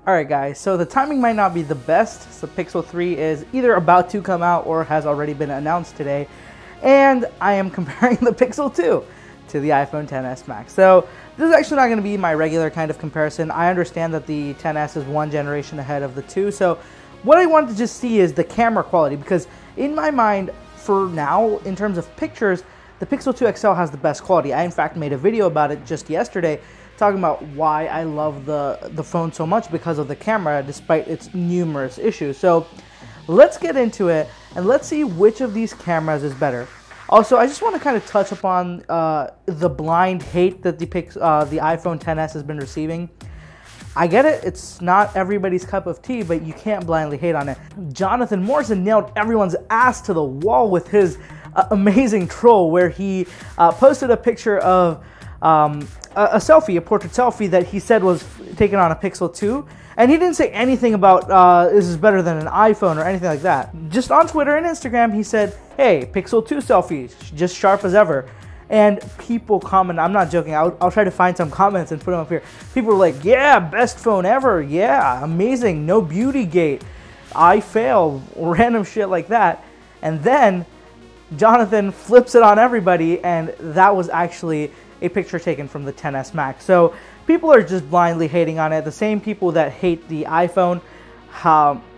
Alright guys, so the timing might not be the best. So Pixel 3 is either about to come out or has already been announced today. And I am comparing the Pixel 2 to the iPhone XS Max. So this is actually not going to be my regular kind of comparison. I understand that the XS is one generation ahead of the 2. So what I wanted to just see is the camera quality, because in my mind, for now, in terms of pictures, the Pixel 2 XL has the best quality. I in fact made a video about it just yesterday, talking about why I love the phone so much because of the camera, despite its numerous issues. So let's get into it and let's see which of these cameras is better. Also, I just want to kind of touch upon the blind hate that the iPhone XS has been receiving. I get it, it's not everybody's cup of tea, but you can't blindly hate on it. Jonathan Morrison nailed everyone's ass to the wall with his amazing troll, where he posted a picture of a selfie, a portrait selfie that he said was taken on a Pixel 2, and he didn't say anything about this is better than an iPhone or anything like that. Just on Twitter and Instagram, he said, hey, Pixel 2 selfie, just sharp as ever. And people comment, I'm not joking, I'll try to find some comments and put them up here. People are like, yeah, best phone ever, yeah, amazing, no beauty gate, I fail, random shit like that. And then Jonathan flips it on everybody, and that was actually a picture taken from the XS Max. So people are just blindly hating on it. The same people that hate the iPhone,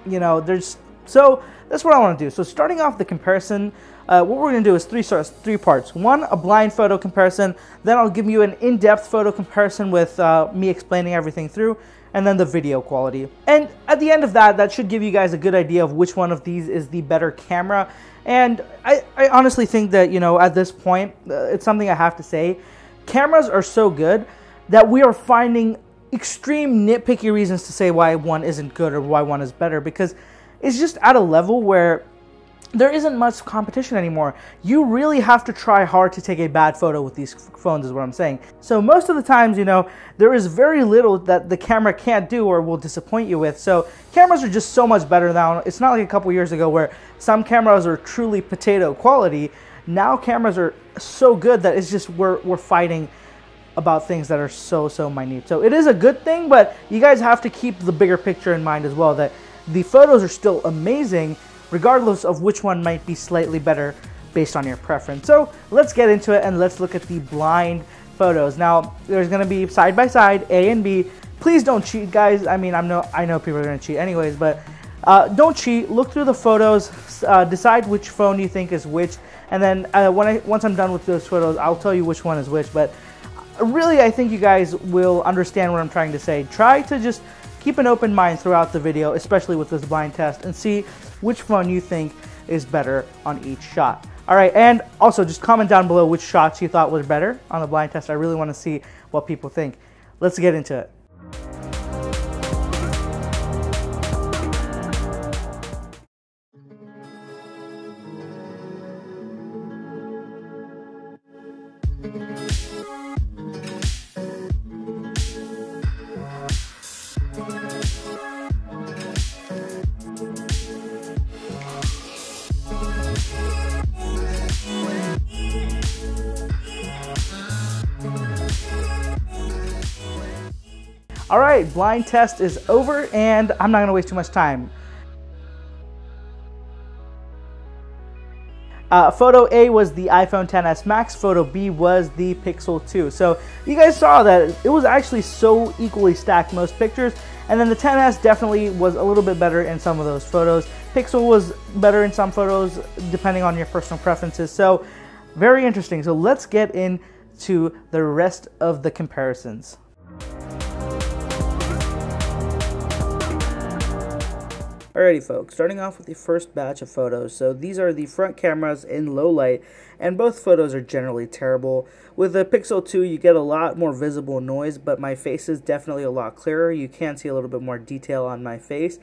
you know, so that's what I want to do. So starting off the comparison, what we're going to do is three parts. One, a blind photo comparison. Then I'll give you an in-depth photo comparison with me explaining everything through, and then the video quality. And at the end of that, that should give you guys a good idea of which one of these is the better camera. And I honestly think that, you know, at this point, it's something I have to say. Cameras are so good that we are finding extreme nitpicky reasons to say why one isn't good or why one is better, because it's just at a level where there isn't much competition anymore. You really have to try hard to take a bad photo with these phones, is what I'm saying. So most of the times, you know, there is very little that the camera can't do or will disappoint you with. So cameras are just so much better now. It's not like a couple years ago where some cameras are truly potato quality. Now cameras are so good that it's just we're fighting about things that are so minute. So it is a good thing, but you guys have to keep the bigger picture in mind as well, that the photos are still amazing regardless of which one might be slightly better based on your preference. So let's get into it and let's look at the blind photos. Now there's going to be side by side A and B. Please don't cheat, guys. I mean, I know people are going to cheat anyways, but don't cheat. Look through the photos, decide which phone you think is which, and then once I'm done with those photos, I'll tell you which one is which. But really, I think you guys will understand what I'm trying to say. Try to just keep an open mind throughout the video, especially with this blind test, and see which phone you think is better on each shot. Alright, and also just comment down below which shots you thought were better on the blind test. I really want to see what people think. Let's get into it. Alright, blind test is over, and I'm not going to waste too much time. Photo A was the iPhone XS Max, photo B was the Pixel 2. So you guys saw that it was actually so equally stacked most pictures, and then the XS definitely was a little bit better in some of those photos. Pixel was better in some photos depending on your personal preferences. So very interesting. So let's get into the rest of the comparisons. Alrighty folks, starting off with the first batch of photos. So these are the front cameras in low light, and both photos are generally terrible. With the Pixel 2 you get a lot more visible noise, but my face is definitely a lot clearer. You can see a little bit more detail on my face.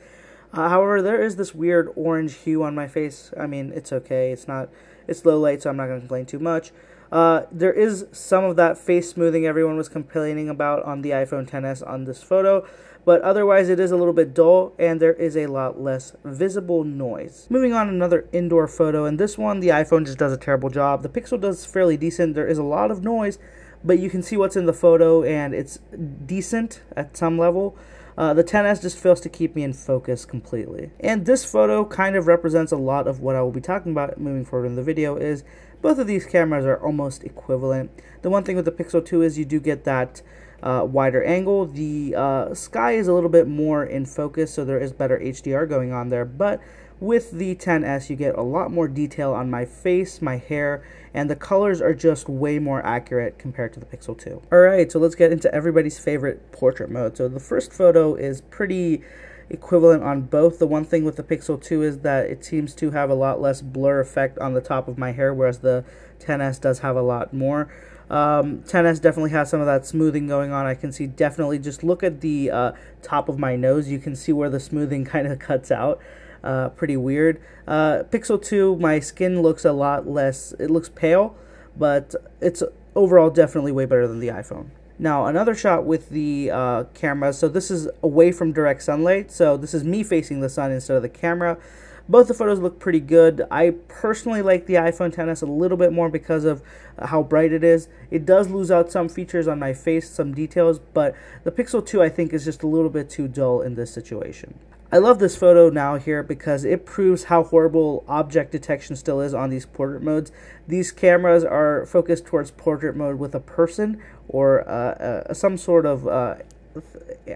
However, there is this weird orange hue on my face. I mean, it's okay, it's low light, so I'm not going to complain too much. There is some of that face smoothing everyone was complaining about on the iPhone XS on this photo, but otherwise it is a little bit dull and there is a lot less visible noise. Moving on, another indoor photo, and this one the iPhone just does a terrible job. The Pixel does fairly decent. There is a lot of noise, but you can see what's in the photo and it's decent at some level. the 10s just fails to keep me in focus completely. And this photo kind of represents a lot of what I will be talking about moving forward in the video. Is both of these cameras are almost equivalent. The one thing with the Pixel 2 is you do get that wider angle. The sky is a little bit more in focus, so there is better HDR going on there. But with the 10s, you get a lot more detail on my face, my hair, and the colors are just way more accurate compared to the Pixel 2. Alright, so let's get into everybody's favorite portrait mode. So the first photo is pretty equivalent on both. The one thing with the Pixel 2 is that it seems to have a lot less blur effect on the top of my hair, whereas the 10s does have a lot more. 10s definitely has some of that smoothing going on. I can see definitely, just look at the top of my nose, you can see where the smoothing kind of cuts out. Pretty weird. Pixel 2, my skin looks a lot less, it looks pale, but it's overall definitely way better than the iPhone. Now, another shot with the camera. So this is away from direct sunlight, so this is me facing the sun instead of the camera. Both the photos look pretty good. I personally like the iPhone XS a little bit more because of how bright it is. It does lose out some features on my face, some details, but the Pixel 2 I think is just a little bit too dull in this situation. I love this photo now here because it proves how horrible object detection still is on these portrait modes. These cameras are focused towards portrait mode with a person or some sort of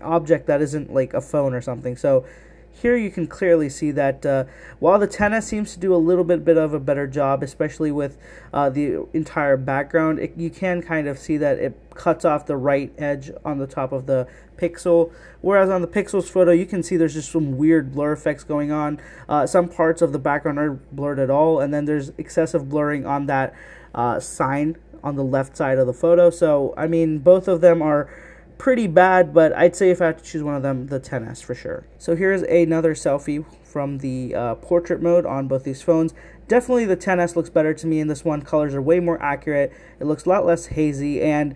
object that isn't like a phone or something. So here you can clearly see that while the XS seems to do a little bit of a better job, especially with the entire background, you can kind of see that it cuts off the right edge on the top of the Pixel, whereas on the Pixel's photo you can see there's just some weird blur effects going on. Some parts of the background are blurred at all, and then there's excessive blurring on that sign on the left side of the photo. So I mean, both of them are pretty bad, but I'd say if I had to choose one of them, the XS for sure. So here's another selfie from the portrait mode on both these phones. Definitely the XS looks better to me in this one. Colors are way more accurate. It looks a lot less hazy, and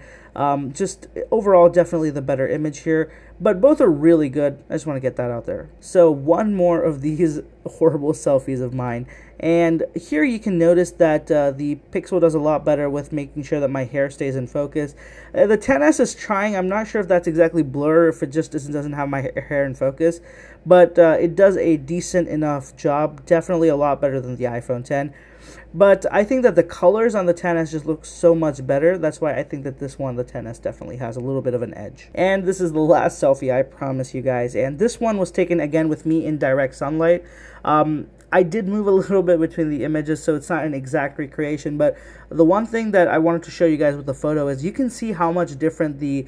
just overall definitely the better image here. But both are really good. I just want to get that out there. So one more of these horrible selfies of mine. And here you can notice that the Pixel does a lot better with making sure that my hair stays in focus. The XS is trying. I'm not sure if that's exactly blur, if it just doesn't have my hair in focus. But it does a decent enough job. Definitely a lot better than the iPhone X. But I think that the colors on the XS just look so much better. That's why I think that this one, the XS, definitely has a little bit of an edge. And this is the last selfie, I promise you guys. And this one was taken again with me in direct sunlight. I did move a little bit between the images, so it's not an exact recreation, but the one thing that I wanted to show you guys with the photo is you can see how much different the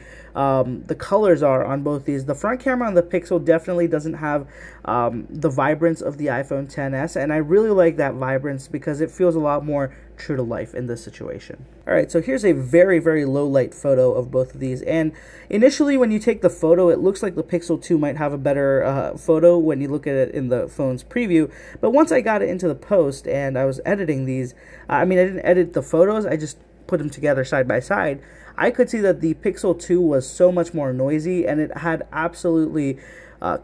colors are on both these. The front camera on the Pixel definitely doesn't have the vibrance of the iPhone XS, and I really like that vibrance because it feels a lot more true to life in this situation. Alright, so here's a very, very low light photo of both of these, and initially when you take the photo, it looks like the Pixel 2 might have a better photo when you look at it in the phone's preview, but once I got it into the post and I was editing these, I didn't edit the photos, I just put them together side by side, I could see that the Pixel 2 was so much more noisy, and it had absolutely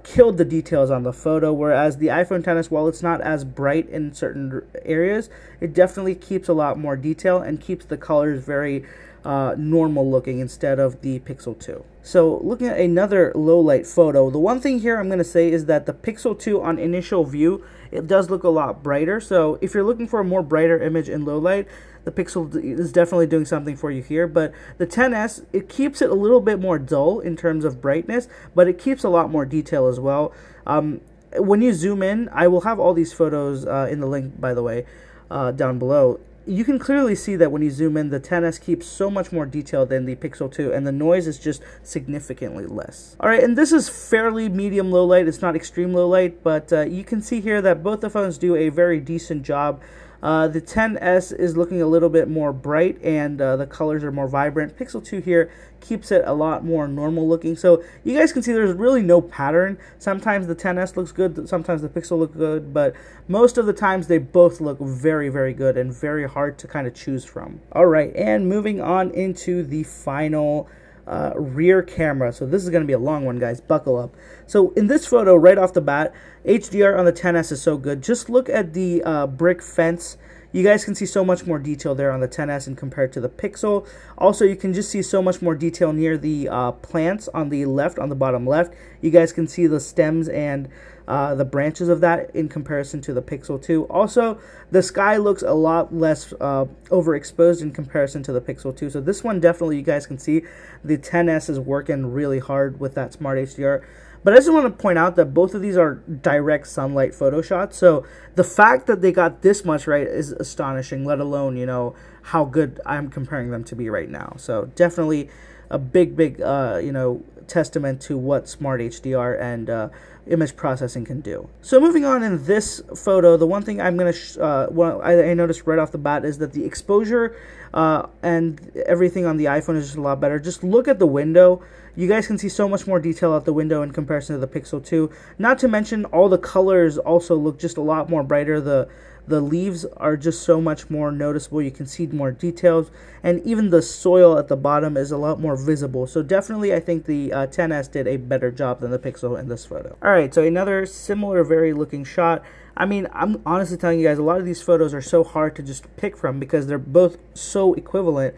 killed the details on the photo, whereas the iPhone XS, while it's not as bright in certain areas, it definitely keeps a lot more detail and keeps the colors very normal looking instead of the Pixel 2. So looking at another low light photo, the one thing here I'm going to say is that the Pixel 2 on initial view, it does look a lot brighter. So if you're looking for a more brighter image in low light, the Pixel is definitely doing something for you here. But the XS, it keeps it a little bit more dull in terms of brightness, but it keeps a lot more detail as well. When you zoom in, I will have all these photos in the link, by the way, down below. You can clearly see that when you zoom in, the XS keeps so much more detail than the Pixel 2, and the noise is just significantly less. Alright, and this is fairly medium low light. It's not extreme low light, but you can see here that both the phones do a very decent job. The XS is looking a little bit more bright, and the colors are more vibrant. Pixel 2 here keeps it a lot more normal looking. So you guys can see there's really no pattern. Sometimes the XS looks good, sometimes the Pixel looks good, but most of the times they both look very, very good and very hard to kind of choose from. Alright, and moving on into the final rear camera. So this is going to be a long one, guys. Buckle up. So in this photo, right off the bat, HDR on the XS is so good. Just look at the brick fence. you guys can see so much more detail there on the XS and compared to the Pixel. Also, you can just see so much more detail near the plants on the left, on the bottom left. You guys can see the stems and the branches of that in comparison to the Pixel 2. Also, the sky looks a lot less overexposed in comparison to the Pixel 2. So this one definitely, you guys can see the XS is working really hard with that Smart HDR. But I just want to point out that both of these are direct sunlight photo shots. So the fact that they got this much right is astonishing, let alone, you know, how good I'm comparing them to be right now. So definitely a big, you know, testament to what Smart HDR and image processing can do. So moving on in this photo, the one thing I'm going to, I noticed right off the bat is that the exposure and everything on the iPhone is just a lot better. Just look at the window. You guys can see so much more detail out the window in comparison to the Pixel 2. Not to mention all the colors also look just a lot more brighter. The leaves are just so much more noticeable. You can see more details, and even the soil at the bottom is a lot more visible. So definitely I think the XS did a better job than the Pixel in this photo. Alright, so another similar very looking shot. I mean, I'm honestly telling you guys, a lot of these photos are so hard to just pick from because they're both so equivalent.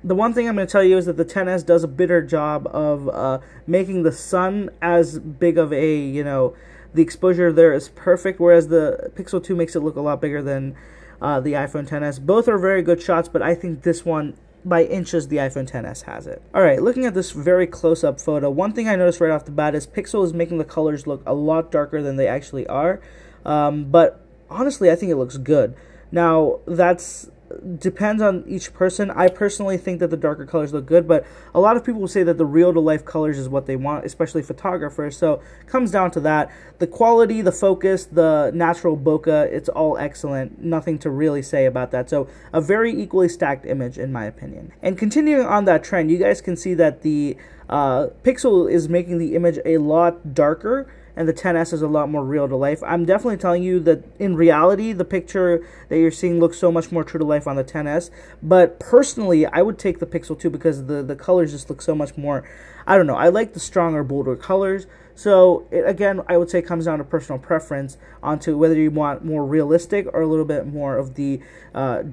The one thing I'm going to tell you is that the XS does a better job of making the sun as big of a, you know, the exposure there is perfect, whereas the Pixel 2 makes it look a lot bigger than the iPhone XS. Both are very good shots, but I think this one, by inches, the iPhone XS has it. Alright, looking at this very close-up photo, one thing I noticed right off the bat is Pixel is making the colors look a lot darker than they actually are, but honestly, I think it looks good. Now, that's depends on each person. I personally think that the darker colors look good, but a lot of people will say that the real-to-life colors is what they want, especially photographers, so it comes down to that. The quality, the focus, the natural bokeh, it's all excellent. Nothing to really say about that. So a very equally stacked image, in my opinion. And continuing on that trend, you guys can see that the Pixel is making the image a lot darker, and the XS is a lot more real to life. I'm definitely telling you that in reality, the picture that you're seeing looks so much more true to life on the XS. But personally, I would take the Pixel 2 because the colors just look so much more, I don't know, I like the stronger, bolder colors. So, again, I would say it comes down to personal preference onto whether you want more realistic or a little bit more of the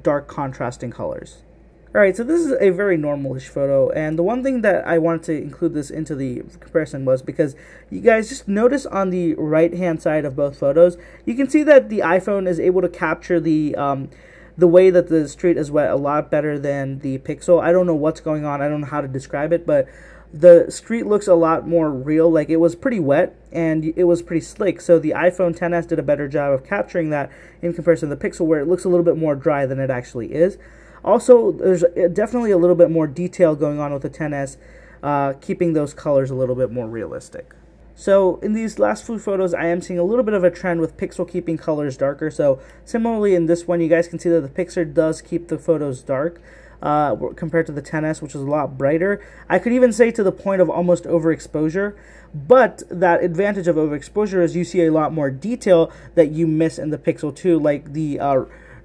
dark contrasting colors. Alright, so this is a very normal-ish photo, and the one thing that I wanted to include this into the comparison was because you guys just notice on the right-hand side of both photos, you can see that the iPhone is able to capture the way that the street is wet a lot better than the Pixel. I don't know what's going on, I don't know how to describe it, but the street looks a lot more real. Like, it was pretty wet and it was pretty slick, so the iPhone XS did a better job of capturing that in comparison to the Pixel, where it looks a little bit more dry than it actually is. Also, there's definitely a little bit more detail going on with the XS, keeping those colors a little bit more realistic. So in these last few photos, I am seeing a little bit of a trend with Pixel keeping colors darker. So similarly in this one, you guys can see that the Pixel does keep the photos dark compared to the XS, which is a lot brighter. I could even say to the point of almost overexposure. But that advantage of overexposure is you see a lot more detail that you miss in the Pixel 2, like the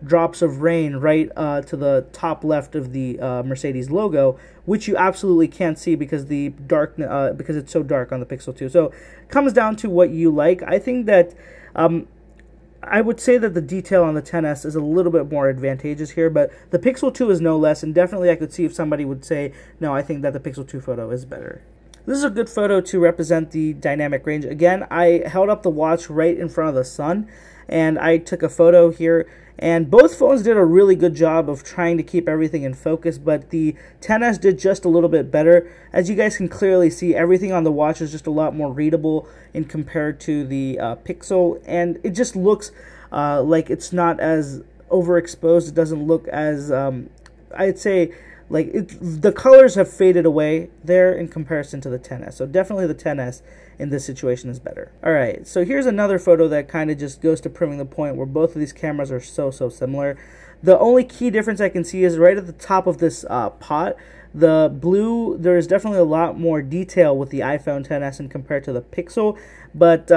drops of rain right to the top left of the Mercedes logo, which you absolutely can't see because the because it's so dark on the Pixel 2. So it comes down to what you like. I think that I would say that the detail on the XS is a little bit more advantageous here, but the Pixel 2 is no less, and definitely I could see if somebody would say, no, I think that the Pixel 2 photo is better. This is a good photo to represent the dynamic range. Again, I held up the watch right in front of the sun, and I took a photo here, and both phones did a really good job of trying to keep everything in focus, but the XS did just a little bit better. As you guys can clearly see, everything on the watch is just a lot more readable in compared to the Pixel, and it just looks like it's not as overexposed. It doesn't look as, I'd say, like the colors have faded away there in comparison to the XS. So definitely the XS in this situation is better. Alright, so here's another photo that kind of just goes to proving the point where both of these cameras are so similar. The only key difference I can see is right at the top of this pot. The blue, there is definitely a lot more detail with the iPhone XS and compared to the Pixel, but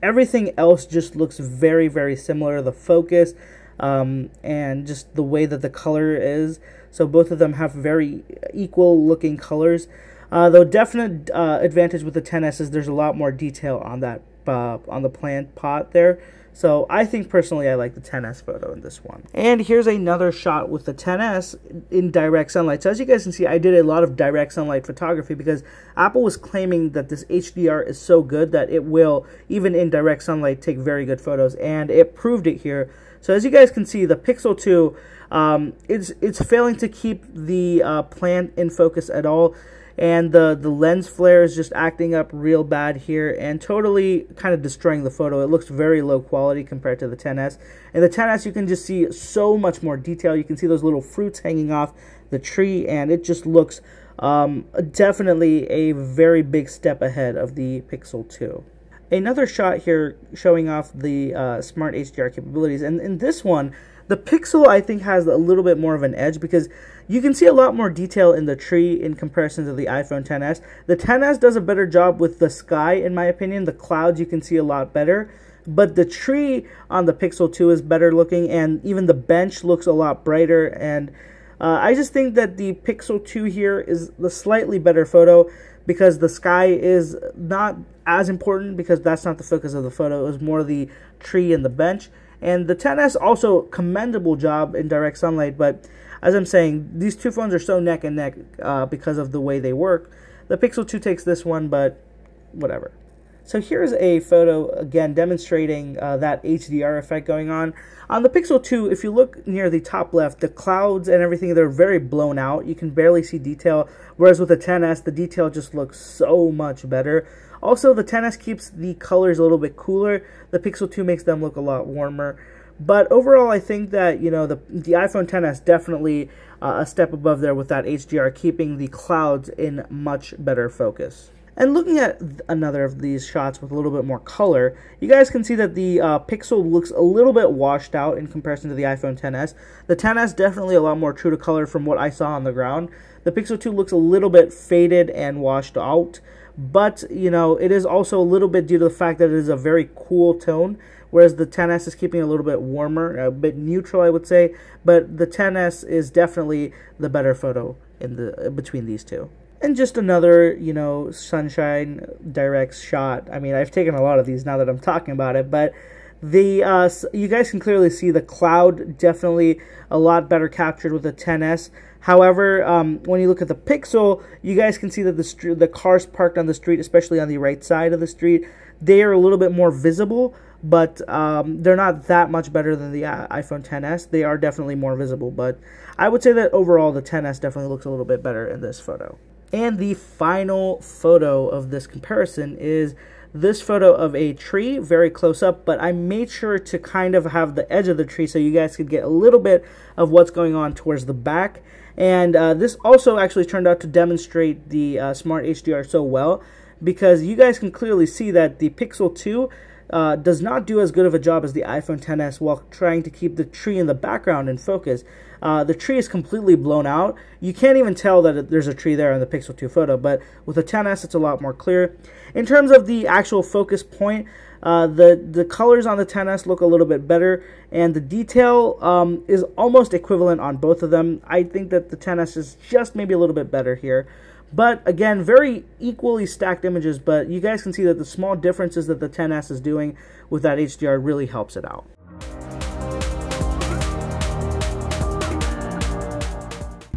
everything else just looks very similar. The focus and just the way that the color is. So both of them have very equal looking colors. Though definite advantage with the XS is there's a lot more detail on that on the plant pot there. So I think personally I like the XS photo in this one. And here's another shot with the XS in direct sunlight. So as you guys can see, I did a lot of direct sunlight photography because Apple was claiming that this HDR is so good that it will, even in direct sunlight, take very good photos. And it proved it here. So as you guys can see, the Pixel 2, it's failing to keep the plant in focus at all. And the lens flare is just acting up real bad here and totally kind of destroying the photo. It looks very low quality compared to the XS. And the XS, you can just see so much more detail. You can see those little fruits hanging off the tree, and it just looks definitely a very big step ahead of the Pixel 2. Another shot here showing off the smart HDR capabilities. And in this one, the Pixel, I think, has a little bit more of an edge because you can see a lot more detail in the tree in comparison to the iPhone XS. The XS does a better job with the sky, in my opinion. The clouds you can see a lot better. But the tree on the Pixel 2 is better looking, and even the bench looks a lot brighter. And I just think that the Pixel 2 here is the slightly better photo because the sky is not as important because that's not the focus of the photo. It was more the tree and the bench. And the XS also commendable job in direct sunlight, but as I'm saying, these two phones are so neck and neck because of the way they work. The Pixel 2 takes this one, but whatever. So here's a photo, again, demonstrating that HDR effect going on. On the Pixel 2, if you look near the top left, the clouds and everything, they're very blown out. You can barely see detail, whereas with the XS, the detail just looks so much better. Also, the XS keeps the colors a little bit cooler. The Pixel 2 makes them look a lot warmer. But overall, I think that, you know, the iPhone XS definitely a step above there with that HDR, keeping the clouds in much better focus. And looking at another of these shots with a little bit more color, you guys can see that the Pixel looks a little bit washed out in comparison to the iPhone XS. The XS definitely a lot more true to color from what I saw on the ground. The Pixel 2 looks a little bit faded and washed out. But, you know, it is also a little bit due to the fact that it is a very cool tone, whereas the XS is keeping it a little bit warmer, a bit neutral, I would say. But the XS is definitely the better photo in the between these two. And just another, you know, sunshine direct shot. I mean, I've taken a lot of these now that I'm talking about it, but the you guys can clearly see the cloud definitely a lot better captured with the XS. However, when you look at the Pixel, you guys can see that the cars parked on the street, especially on the right side of the street, they are a little bit more visible, but they're not that much better than the iPhone XS. They are definitely more visible, but I would say that overall the XS definitely looks a little bit better in this photo. And the final photo of this comparison is this photo of a tree, very close up, but I made sure to kind of have the edge of the tree so you guys could get a little bit of what's going on towards the back. And this also actually turned out to demonstrate the Smart HDR so well, because you guys can clearly see that the Pixel 2 does not do as good of a job as the iPhone XS while trying to keep the tree in the background in focus. The tree is completely blown out. You can't even tell that there's a tree there in the Pixel 2 photo, but with the XS, it's a lot more clear. In terms of the actual focus point, the colors on the XS look a little bit better, and the detail is almost equivalent on both of them. I think that the XS is just maybe a little bit better here. But again, very equally stacked images, but you guys can see that the small differences that the XS is doing with that HDR really helps it out.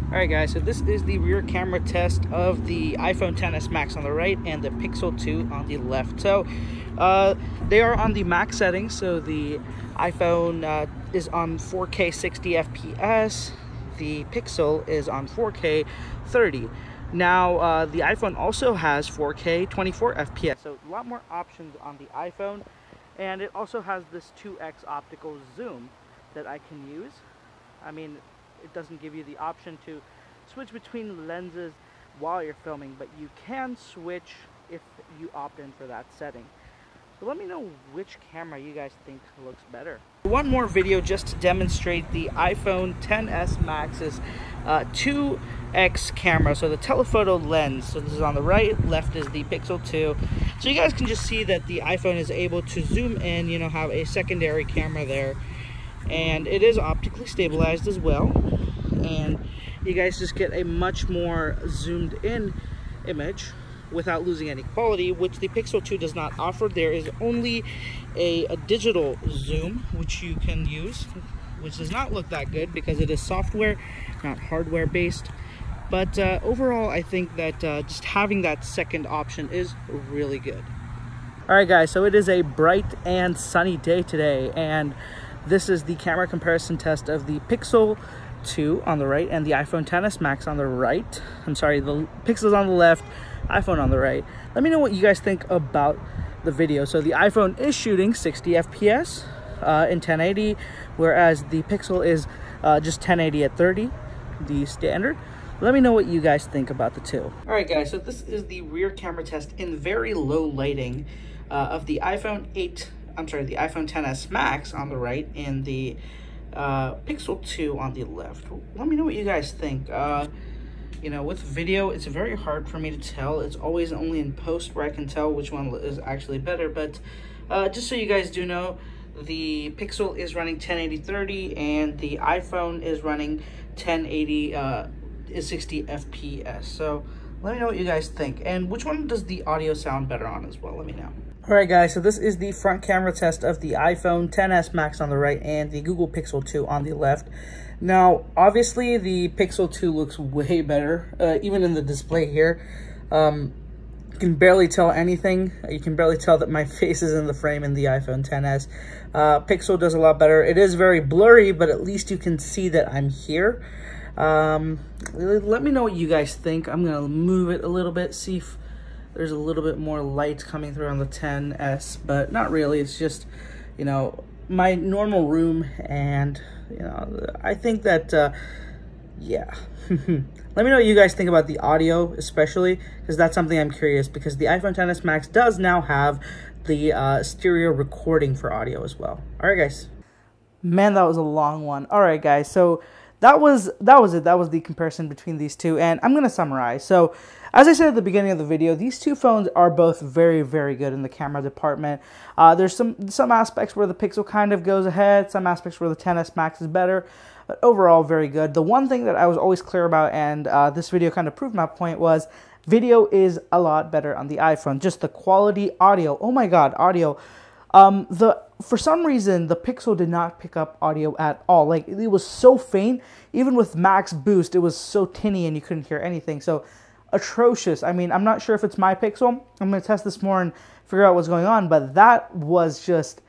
Alright guys, so this is the rear camera test of the iPhone XS Max on the right and the Pixel 2 on the left. So they are on the max settings, so the iPhone is on 4K 60 FPS, the Pixel is on 4K 30. Now the iPhone also has 4K 24 FPS, so a lot more options on the iPhone, and it also has this 2x optical zoom that I can use. I mean, it doesn't give you the option to switch between lenses while you're filming, but you can switch if you opt in for that setting. So let me know which camera you guys think looks better. One more video just to demonstrate the iPhone XS Max's 2x camera, so the telephoto lens. So this is on the right, left is the Pixel 2. So you guys can just see that the iPhone is able to zoom in, you know, have a secondary camera there. And it is optically stabilized as well, and you guys just get a much more zoomed in image. without losing any quality, which the Pixel 2 does not offer. There is only a digital zoom, which you can use, which does not look that good because it is software, not hardware based. But overall, I think that just having that second option is really good. Alright guys, so it is a bright and sunny day today, and this is the camera comparison test of the Pixel 2 on the right and the iPhone XS Max on the right. I'm sorry, the Pixel's on the left, iPhone on the right. Let me know what you guys think about the video. So the iPhone is shooting 60 FPS in 1080, whereas the Pixel is just 1080 at 30, the standard. Let me know what you guys think about the two. All right, guys, so this is the rear camera test in very low lighting of the iPhone XS Max on the right and the Pixel 2 on the left. Let me know what you guys think. You know, with video, it's very hard for me to tell. It's always only in post where I can tell which one is actually better. But just so you guys do know, the Pixel is running 1080-30 and the iPhone is running 1080 60 FPS. So let me know what you guys think, and which one does the audio sound better on as well. Let me know. Alright guys, so this is the front camera test of the iPhone XS Max on the right and the Google Pixel 2 on the left. Now obviously the Pixel 2 looks way better, even in the display here. You can barely tell anything. You can barely tell that my face is in the frame in the iPhone XS. Pixel does a lot better. It is very blurry, but at least you can see that I'm here. Let me know what you guys think. I'm gonna move it a little bit, see if there's a little bit more light coming through on the XS, but not really. It's just, you know, my normal room, and you know, I think that yeah. Let me know what you guys think about the audio, especially because that's something I'm curious, because the iPhone XS Max does now have the stereo recording for audio as well. All right, guys. Man, that was a long one. All right, guys. So that was it. That was the comparison between these two, and I'm going to summarize. So, as I said at the beginning of the video, these two phones are both very, very good in the camera department. There's some aspects where the Pixel kind of goes ahead, some aspects where the XS Max is better, but overall very good. The one thing that I was always clear about, and this video kind of proved my point, was video is a lot better on the iPhone. Just the quality audio. Oh my God, audio. For some reason, the Pixel did not pick up audio at all. Like, it was so faint. Even with max boost, it was so tinny and you couldn't hear anything. So, atrocious. I mean, I'm not sure if it's my Pixel. I'm going to test this more and figure out what's going on. But that was just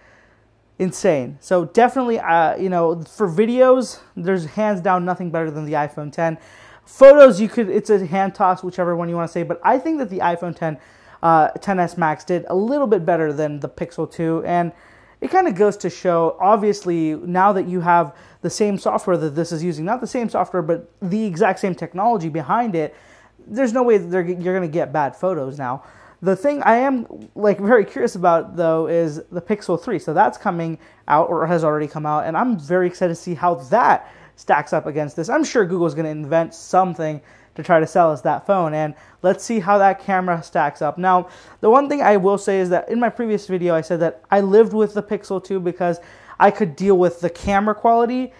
insane. So, definitely, you know, for videos, there's hands down nothing better than the iPhone X. Photos, it's a hand toss, whichever one you want to say. But I think that the iPhone XS Max did a little bit better than the Pixel 2, and it kind of goes to show, obviously, now that you have the same software that this is using, not the same software, but the exact same technology behind it, there's no way that you're going to get bad photos now. The thing I am very curious about, though, is the Pixel 3. So that's coming out, or has already come out, and I'm very excited to see how that stacks up against this. I'm sure Google's going to invent something to try to sell us that phone, and let's see how that camera stacks up. Now, the one thing I will say is that in my previous video, I said that I lived with the Pixel 2 because I could deal with the camera quality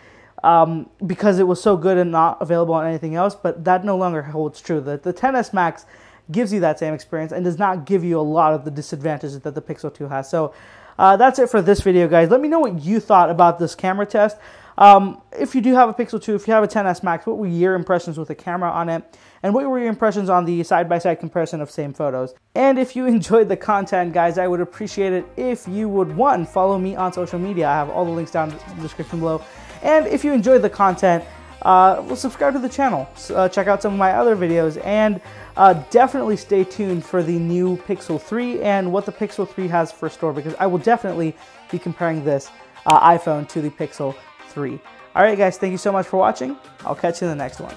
because it was so good and not available on anything else, but that no longer holds true. The XS Max gives you that same experience and does not give you a lot of the disadvantages that the Pixel 2 has. So that's it for this video, guys. Let me know what you thought about this camera test. If you do have a Pixel 2, if you have a XS Max, what were your impressions with the camera on it? And what were your impressions on the side-by-side comparison of same photos? And if you enjoyed the content, guys, I would appreciate it if you would, one, follow me on social media. I have all the links down in the description below. And if you enjoyed the content, well, subscribe to the channel. Check out some of my other videos. And definitely stay tuned for the new Pixel 3 and what the Pixel 3 has for store, because I will definitely be comparing this iPhone to the Pixel 3. Alright guys, thank you so much for watching. I'll catch you in the next one.